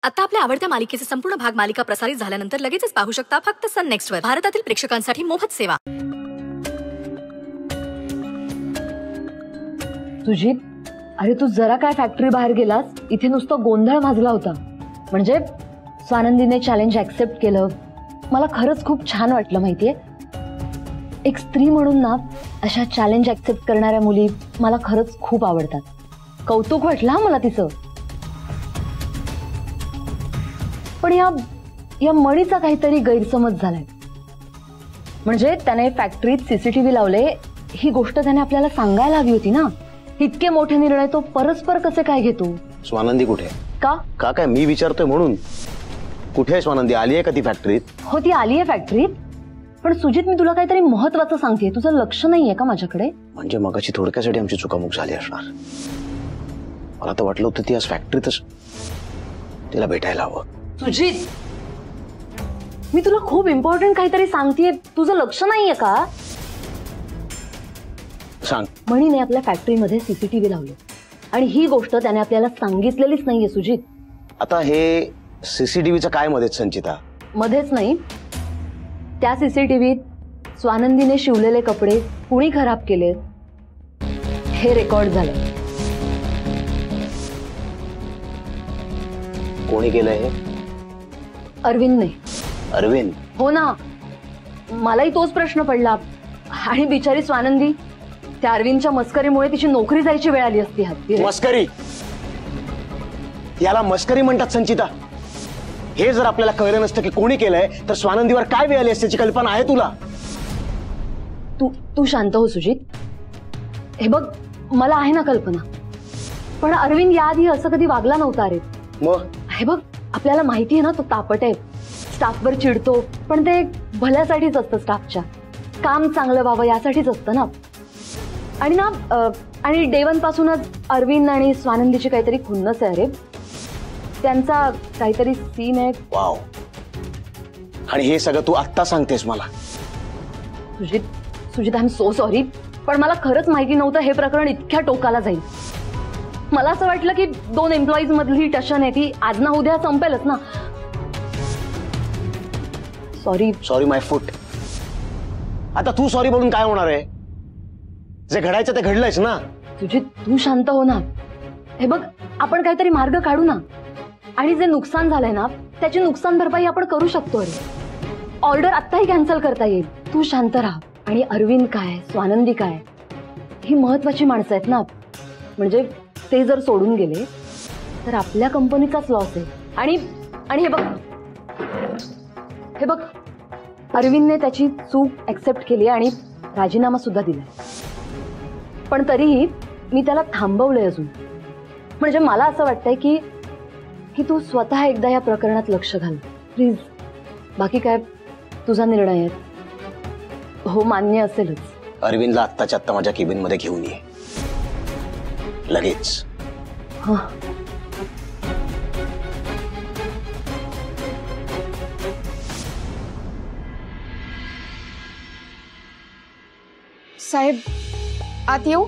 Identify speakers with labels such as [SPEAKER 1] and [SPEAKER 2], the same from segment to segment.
[SPEAKER 1] आता आपल्या आवडत्या मालिकेचे संपूर्ण भाग मालिका प्रसारित झाल्यानंतर लगेचच पाहू शकता फक्त सन नेक्स्ट वर. भारतातील प्रेक्षकांसाठी मोफत सेवा.
[SPEAKER 2] सुजित, अरे तू जरा काय फॅक्टरी बाहेर गेलास, इथे नुसतं गोंधळ माजला होता. म्हणजे स्वानंदीने चॅलेंज ऍक्सेप्ट केलं, मला खरंच खूप छान वाटलं. माहितीये, एक स्त्री म्हणून ना अशा चॅलेंज ऍक्सेप्ट करणाऱ्या मुली मला खरंच खूप आवडतात. कौतुक वाटलं मला तिचं. पण या मणीचा काहीतरी गैरसमज झालाय. म्हणजे त्याने फॅक्टरीत सीसीटीव्ही लावले ही गोष्ट त्याने आपल्याला सांगायला हवी होती ना. इतके मोठे निर्णय तो परस्पर कसे काय घेतो?
[SPEAKER 3] स्वानंदी कुठे?
[SPEAKER 2] का
[SPEAKER 3] काय मी विचारतोय म्हणून. कुठे आहे स्वानंदी? आली आहे का ती फॅक्टरीत?
[SPEAKER 2] हो, ती आली आहे फॅक्टरीत. पण सुजित, मी तुला काहीतरी महत्वाचं सांगतेय, तुझं लक्ष नाहीये का माझ्याकडे?
[SPEAKER 3] म्हणजे मगाची थोडक्यासाठी आमची चुकामुक झाली असणार. मला तर वाटलं होतं ती आज फॅक्टरीतच, तिला भेटायला हवं.
[SPEAKER 2] सुजित, मी तुला खूप इम्पॉर्टंट काहीतरी सांगतेय, तुझं लक्ष नाहीये का?
[SPEAKER 3] सांग.
[SPEAKER 2] मणीने आपल्या फॅक्टरीमध्ये सीसीटीव्ही लावले आणि ही गोष्ट त्याने आपल्याला सांगितलेलीच नाहीये सुजित.
[SPEAKER 3] आता हे सीसीटीव्हीचं काय मध्येच संचिता?
[SPEAKER 2] मध्येच नाही, त्या सीसीटीव्हीत स्वानंदीने शिवलेले कपडे कुणी खराब केले हे रेकॉर्ड झालं.
[SPEAKER 3] कोणी केलंय हे?
[SPEAKER 2] अरविंदने.
[SPEAKER 3] अरविंद?
[SPEAKER 2] हो ना, मलाही तोच प्रश्न पडला. आणि बिचारी स्वानंदी, त्या अरविंदच्या मस्करीमुळे तिची नोकरी जायची वेळ आली असती.
[SPEAKER 3] मस्करी? याला मस्करी म्हणतात संचिता? हे जर आपल्याला कळलं नसतं की कोणी केलंय तर स्वानंदीवर काय वेळ आली असल्याची कल्पना आहे तुला?
[SPEAKER 2] तू शांत हो सुजित. हे बघ, मला आहे ना कल्पना, पण अरविंद याआधी असं कधी वागला नव्हता. अरे
[SPEAKER 3] मग
[SPEAKER 2] हे बघ, आपल्याला माहिती आहे ना तो तापट आहे, स्टाफवर चिडतो, पण ते भल्यासाठीच असतं. स्टाफच्या काम चांगलं व्हावं यासाठीच असतं ना. आणि डे वन पासूनच अरविंद आणि स्वानंदीची काहीतरी खुन्नस आहे. अरे त्यांचा काहीतरी सीन आहे.
[SPEAKER 3] वाव. आणि हे सगळं तू आत्ता सांगतेस मला?
[SPEAKER 2] Sujit, I am so sorry, पण मला खरंच माहिती नव्हतं हे प्रकरण इतक्या टोकाला जाईल. मला असं वाटलं की 2 एम्प्लॉईज मधली टशन आहे ती आज ना उद्या संपेलच ना. सॉरी
[SPEAKER 3] माय फूट. आता तू सॉरी बोलून काय होणार आहे? जे घडायचं ते घडलंयच ना.
[SPEAKER 2] सुजित, तू शांत हो ना. हे बघ, आपण काहीतरी मार्ग काढू ना. आणि जे नुकसान झालंय ना त्याची नुकसान भरपाई आपण करू शकतो. अरे ऑर्डर आत्ताही कॅन्सल करता येईल. तू शांत राहा. आणि अरविंद काय, स्वानंदी काय, ही महत्वाची माणसं आहेत ना. म्हणजे ते जर सोडून गेले तर आपल्या कंपनीचाच लॉस आहे. आणि हे बघ, अरविंदने त्याची चूक ऍक्सेप्ट केली आणि राजीनामा सुद्धा दिला. पण तरीही मी त्याला थांबवलंय अजून. म्हणजे मला असं वाटतंय की तू स्वतः एकदा या प्रकरणात लक्ष घाल प्लीज. बाकी काय तुझा निर्णय आहे. हो, मान्य असेलच.
[SPEAKER 3] अरविंदला आत्ताच्या आत्ता माझ्या केबिन मध्ये घेऊन ये लगेच.
[SPEAKER 2] हा.
[SPEAKER 4] साहेब, आत येऊ?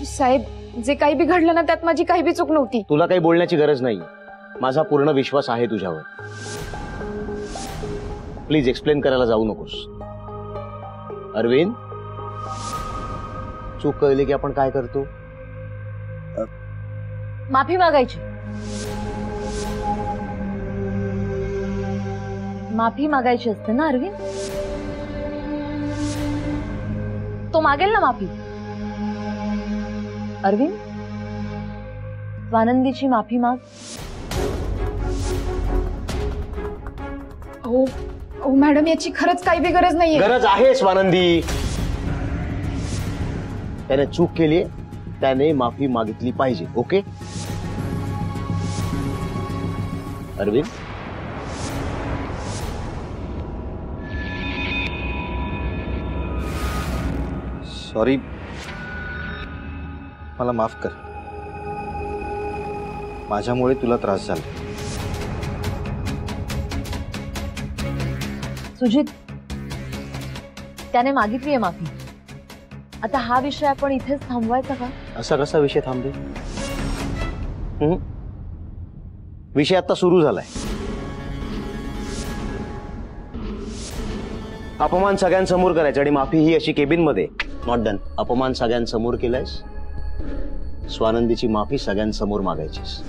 [SPEAKER 4] साहेब, जे काही बी घडलं ना त्यात माझी काही बी चूक नव्हती.
[SPEAKER 3] तुला काही बोलण्याची गरज नाही. माझा पूर्ण विश्वास आहे तुझ्यावर. प्लीज एक्सप्लेन करायला जाऊ नकोस. अरविंद, चूक कळली की आपण काय करतो?
[SPEAKER 2] माफी मागायची. माफी मागायची असते ना अरविंद. तो मागेल ना माफी. अरविंद, स्वानंदीची माफी माग.
[SPEAKER 4] हो मॅडम, याची खरंच काही बी गरज नाहीये.
[SPEAKER 3] गरज आहे स्वानंदी. त्याने चूक केली, त्याने माफी मागितली पाहिजे. ओके अरविंद?
[SPEAKER 5] सॉरी, मला माफ कर. माझ्यामुळे तुला त्रास झाला.
[SPEAKER 2] सुजित, त्याने मागितली आहे माफी. आता हा विषय आपण इथेच थांबवायचा का?
[SPEAKER 3] असा कसा विषय थांबे? विषय आता सुरू झालाय. अपमान सगळ्यांसमोर करायचा आणि माफी ही अशी केबिन मध्ये. Not done. अपमान सगळ्यांसमोर केलायस, स्वानंदीची माफी सगळ्यांसमोर मागायचीस.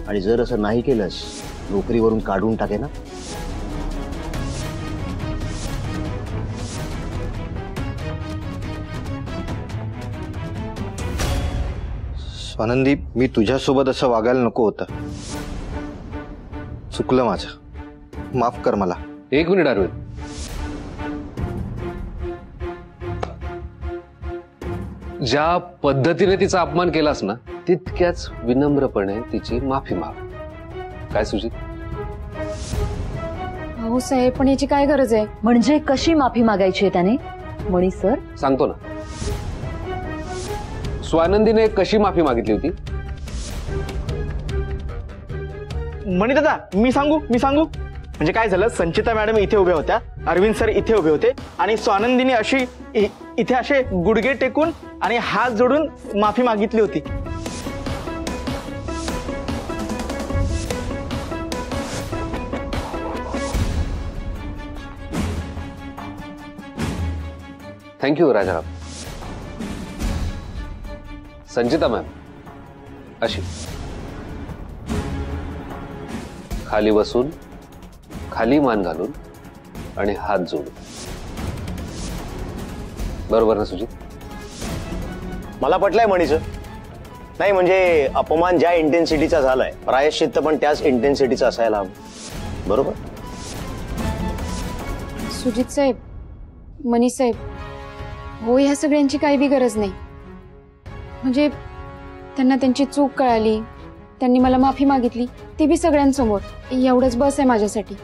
[SPEAKER 3] आणि जर असं नाही केलंस नोकरीवरून काढून टाके ना.
[SPEAKER 5] स्वानंदी, मी तुझ्यासोबत असं वागायला नको होतं. चुकलं माझं, माफ कर मला.
[SPEAKER 6] एक मिनिट अरविंद, ज्या पद्धतीने तिचा अपमान केलास ना तितक्याच विनम्रपणे तिची माफी माग. काय सुजित?
[SPEAKER 4] हो साहेब, पण याची काय गरज आहे?
[SPEAKER 2] म्हणजे कशी माफी मागायची आहे त्याने? मणी सर
[SPEAKER 6] सांगतो ना. स्वानंदीने कशी माफी मागितली होती?
[SPEAKER 7] म्हणी दादा, मी सांगू. म्हणजे काय झालं, संचिता मॅडम इथे उभ्या होत्या, अरविंद सर इथे उभे होते आणि स्वानंदीने अशी इथे असे गुडघे टेकून आणि हात जोडून माफी मागितली होती.
[SPEAKER 6] थँक्यू राजाराम. संचिता मॅम अशी खाली बसून, खाली मान घालून आणि हात जोडून. बरोबर ना सुजित?
[SPEAKER 3] मला पटलंय मणीचं. नाही म्हणजे अपमान ज्या इंटेन्सिटीचा झालाय, प्रायश्चित्त पण त्याच इंटेन्सिटीचा असायला हवं. बरोबर?
[SPEAKER 4] सुजित साहेब, मनीष साहेब, हो, ह्या सगळ्यांची काही बी गरज नाही. म्हणजे त्यांना त्यांची चूक कळाली, त्यांनी मला माफी मागितली, ती बी सगळ्यांसमोर. एवढंच बस आहे माझ्यासाठी.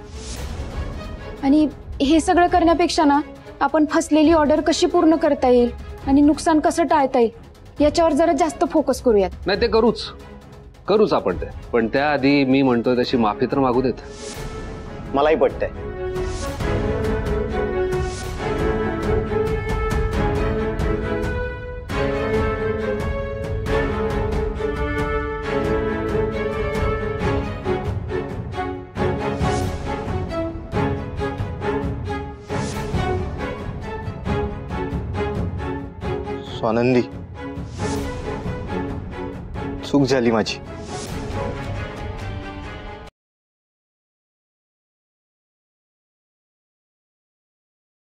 [SPEAKER 4] आणि हे सगळं करण्यापेक्षा ना, आपण फसलेली ऑर्डर कशी पूर्ण करता येईल आणि नुकसान कसं टाळता येईल याच्यावर जरा जास्त फोकस करूयात.
[SPEAKER 6] नाही, ते करूच आपण ते. पण त्याआधी मी म्हणतोय तशी माफी तर मागू देत.
[SPEAKER 3] मलाही पटतंय.
[SPEAKER 5] स्वानंदी, चूक झाली माझी.